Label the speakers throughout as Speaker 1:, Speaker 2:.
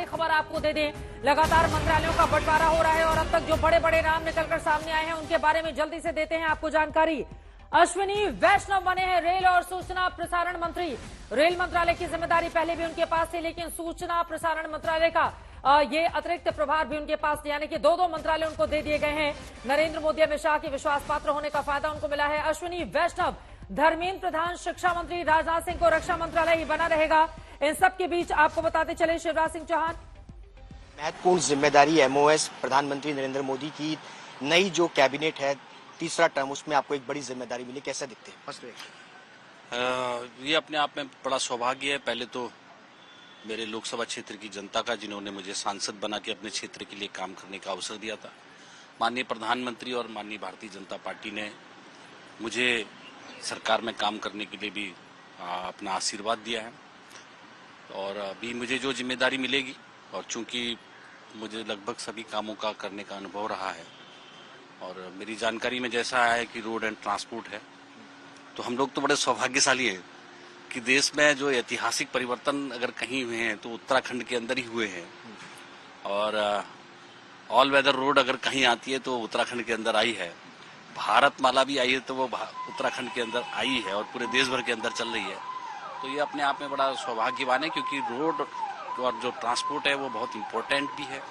Speaker 1: बड़ी खबर आपको दे दें, लगातार मंत्रालयों का बंटवारा हो रहा है और अब तक जो बड़े बड़े नाम निकलकर सामने आए हैं उनके बारे में जल्दी से देते हैं आपको जानकारी। अश्विनी वैष्णव बने हैं रेल और सूचना प्रसारण मंत्री। रेल मंत्रालय की जिम्मेदारी पहले भी उनके पास थी, लेकिन सूचना प्रसारण मंत्रालय का ये अतिरिक्त प्रभार भी उनके पास, यानी कि दो मंत्रालय उनको दे दिए गए हैं। नरेंद्र मोदी अमित शाह के विश्वास पात्र होने का फायदा उनको मिला है। अश्विनी वैष्णव धर्मेंद्र प्रधान, शिक्षा मंत्री, राजनाथ सिंह को रक्षा मंत्रालय ही बना रहेगा। इन सब के बीच आपको बताते चले शिवराज सिंह चौहान,
Speaker 2: महत्वपूर्ण जिम्मेदारी एमओएस प्रधानमंत्री नरेंद्र मोदी की नई जो कैबिनेट है, तीसरा टर्म, उसमें आपको एक बड़ी जिम्मेदारी मिली, कैसे दिखते हैं?
Speaker 3: ये अपने आप में बड़ा सौभाग्य है। पहले तो मेरे लोकसभा क्षेत्र की जनता का, जिन्होंने मुझे सांसद बना के अपने क्षेत्र के लिए काम करने का अवसर दिया था। माननीय प्रधानमंत्री और माननीय भारतीय जनता पार्टी ने मुझे सरकार में काम करने के लिए भी अपना आशीर्वाद दिया है और अभी मुझे जो जिम्मेदारी मिलेगी, और चूंकि मुझे लगभग सभी कामों का करने का अनुभव रहा है और मेरी जानकारी में जैसा आया है कि रोड एंड ट्रांसपोर्ट है, तो हम लोग तो बड़े सौभाग्यशाली हैं कि देश में जो ऐतिहासिक परिवर्तन अगर कहीं हुए हैं तो उत्तराखंड के अंदर ही हुए हैं। और ऑल वेदर रोड अगर कहीं आती है तो उत्तराखंड के अंदर आई है। भारतमाला भी आई है तो वो उत्तराखंड के अंदर आई है और पूरे देश भर के अंदर चल रही है। तो ये अपने आप में बड़ा सौभाग्यवान है, क्योंकि रोड और जो ट्रांसपोर्ट है वो बहुत इम्पोर्टेंट भी है,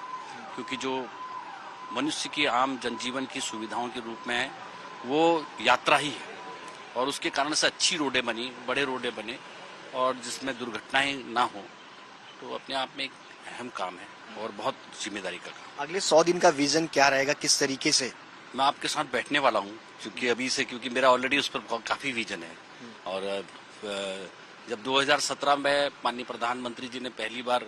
Speaker 3: क्योंकि जो मनुष्य की आम जनजीवन की सुविधाओं के रूप में है वो यात्रा ही है। और उसके कारण से अच्छी रोडें बनी, बड़े रोडें बने और जिसमें दुर्घटनाएं ना हो, तो अपने आप में एक अहम काम है और बहुत जिम्मेदारी का काम।
Speaker 2: अगले 100 दिन का विजन क्या रहेगा, किस तरीके से?
Speaker 3: मैं आपके साथ बैठने वाला हूँ क्योंकि अभी से, क्योंकि मेरा ऑलरेडी उस पर काफी विजन है। और जब 2017 में माननीय प्रधानमंत्री जी ने पहली बार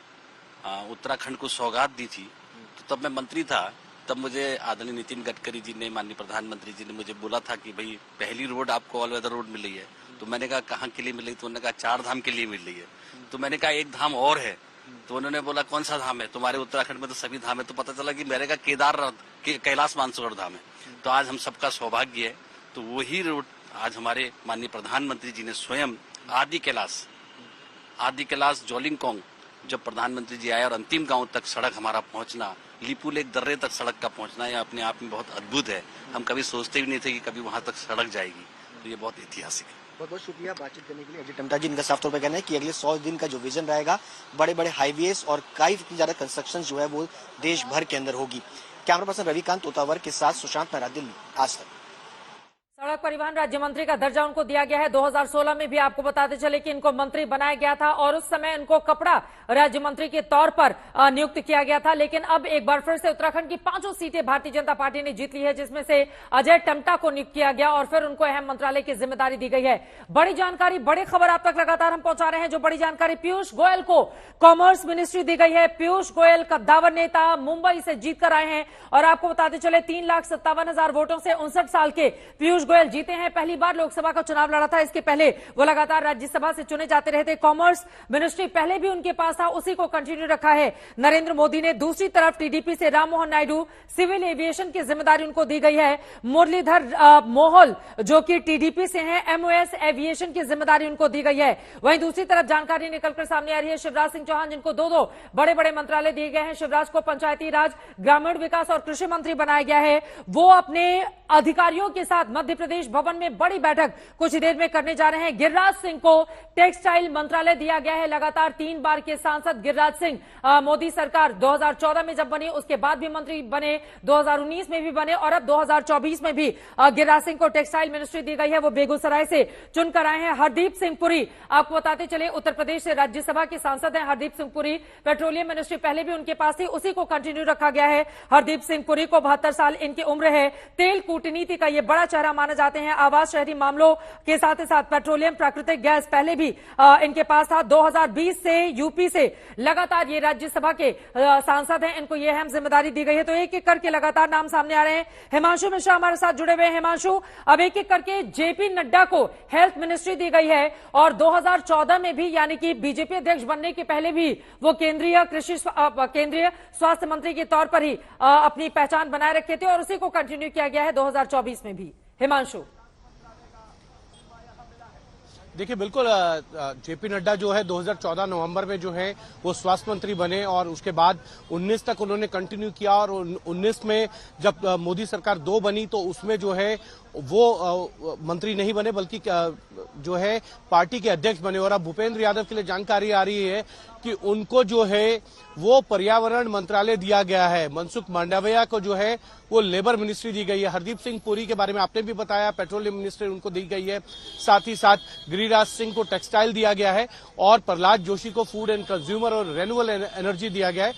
Speaker 3: उत्तराखंड को सौगात दी थी, तो तब मैं मंत्री था। तब मुझे आदरणीय नितिन गडकरी जी ने, माननीय प्रधानमंत्री जी ने मुझे बोला था कि भाई पहली रोड आपको ऑल वेदर रोड मिल रही है। तो मैंने कहा कहाँ के लिए मिल रही? तो उन्होंने कहा 4 धाम के लिए मिल रही है। तो मैंने कहा एक धाम और है। तो उन्होंने बोला कौन सा धाम है? तुम्हारे उत्तराखंड में तो सभी धाम है। तो पता चला कि मेरे का कैलाश मानसरोवर धाम है। तो आज हम सबका सौभाग्य है, तो वही रोड आज हमारे माननीय प्रधानमंत्री जी ने स्वयं आदि कैलाश जोलिंगकोंग, जब प्रधानमंत्री जी आए और अंतिम गांव तक सड़क हमारा पहुंचना, लिपुलेख दर्रे तक सड़क का पहुंचना, यह अपने आप में बहुत अद्भुत है। हम कभी सोचते भी नहीं थे कि कभी वहां तक सड़क जाएगी। तो ये बहुत ऐतिहासिक है।
Speaker 2: बहुत बहुत शुक्रिया बातचीत करने के लिए। अजय टम्टा जी, इनका साफ तौर पर कहना है कि अगले 100 दिन का जो विजन रहेगा, बड़े बड़े हाईवेज और काफी ज्यादा कंस्ट्रक्शन जो है वो देश भर के अंदर होगी। कैमरा पर्सन रविकांत तोतावर के साथ सुशांत नारायण, दिल्ली, आज तक।
Speaker 1: सड़क परिवहन राज्य मंत्री का दर्जा उनको दिया गया है। 2016 में भी आपको बताते चले कि इनको मंत्री बनाया गया था और उस समय इनको कपड़ा राज्य मंत्री के तौर पर नियुक्त किया गया था। लेकिन अब एक बार फिर से उत्तराखंड की 5 सीटें भारतीय जनता पार्टी ने जीत ली है, जिसमें से अजय टम्टा को नियुक्त किया गया और फिर उनको अहम मंत्रालय की जिम्मेदारी दी गई है। बड़ी जानकारी, बड़ी खबर आप तक लगातार हम पहुंचा रहे हैं। जो बड़ी जानकारी, पीयूष गोयल को कॉमर्स मिनिस्ट्री दी गई है। पीयूष गोयल कद्दावर नेता, मुंबई से जीत कर आए हैं और आपको बताते चले 3,57,000 वोटों से 59 साल के पीयूष गोयल जीते हैं। पहली बार लोकसभा का चुनाव लड़ा था, इसके पहले वो लगातार राज्यसभा से चुने जाते रहे थे। कॉमर्स मिनिस्ट्री पहले भी उनके पास था, उसी को कंटिन्यू रखा है नरेंद्र मोदी ने। दूसरी तरफ टीडीपी से राम मोहन नायडू, सिविल एविएशन की जिम्मेदारी उनको दी गई है। मुरलीधर मोहोल जो कि टीडीपी से हैं, एमओएस एविएशन की जिम्मेदारी उनको दी गई है। वहीं दूसरी तरफ जानकारी निकलकर सामने आ रही है शिवराज सिंह चौहान, जिनको दो बड़े बड़े मंत्रालय दिए गए हैं। शिवराज को पंचायती राज, ग्रामीण विकास और कृषि मंत्री बनाया गया है। वो अपने अधिकारियों के साथ मध्य प्रदेश भवन में बड़ी बैठक कुछ ही देर में करने जा रहे हैं। गिरिराज सिंह को टेक्सटाइल मंत्रालय दिया गया है। लगातार 3 बार के सांसद गिरिराज सिंह, मोदी सरकार 2014 में जब बनी उसके बाद भी मंत्री बने, 2019 में भी बने और अब 2024 में भी गिरिराज सिंह को टेक्सटाइल मिनिस्ट्री दी गई है। वो बेगूसराय से चुनकर आए हैं। हरदीप सिंह पुरी, आपको बताते चले उत्तर प्रदेश से राज्यसभा के सांसद हैं हरदीप सिंह पुरी। पेट्रोलियम मिनिस्ट्री पहले भी उनके पास थी, उसी को कंटिन्यू रखा गया है। हरदीप सिंह पुरी को 72 साल इनकी उम्र है। तेल कूटनीति का ये बड़ा चेहरा माने जाते हैं। आवास, शहरी मामलों के साथ ही साथ पेट्रोलियम, प्राकृतिक गैस पहले भी इनके पास था। 2020 से यूपी से लगातार ये राज्यसभा के सांसद हैं, इनको ये अहम जिम्मेदारी दी गई है। तो एक एक करके लगातार नाम सामने आ रहे हैं। हिमांशु मिश्रा हमारे साथ जुड़े हुए हैं। हिमांशु, अब एक एक करके जेपी नड्डा को हेल्थ मिनिस्ट्री दी गई है और 2014 में भी, यानी कि बीजेपी अध्यक्ष बनने के पहले भी वो केंद्रीय स्वास्थ्य मंत्री के तौर पर ही अपनी पहचान बनाए रखे थे और उसी को कंटिन्यू किया गया है 2024 में भी। हिमांशु,
Speaker 4: देखिए बिल्कुल जेपी नड्डा जो है 2014 नवंबर में जो है वो स्वास्थ्य मंत्री बने और उसके बाद 19 तक उन्होंने कंटिन्यू किया और 19 में जब मोदी सरकार 2 बनी तो उसमें जो है वो मंत्री नहीं बने बल्कि जो है पार्टी के अध्यक्ष बने। और अब भूपेंद्र यादव के लिए जानकारी आ रही है कि उनको जो है वो पर्यावरण मंत्रालय दिया गया है। मनसुख मांडविया को जो है वो लेबर मिनिस्ट्री दी गई है। हरदीप सिंह पुरी के बारे में आपने भी बताया, पेट्रोलियम मिनिस्ट्री उनको दी गई है। साथ ही साथ गिरिराज सिंह को टेक्सटाइल दिया गया है और प्रहलाद जोशी को फूड एंड कंज्यूमर और रेन्यूएबल एनर्जी दिया गया है।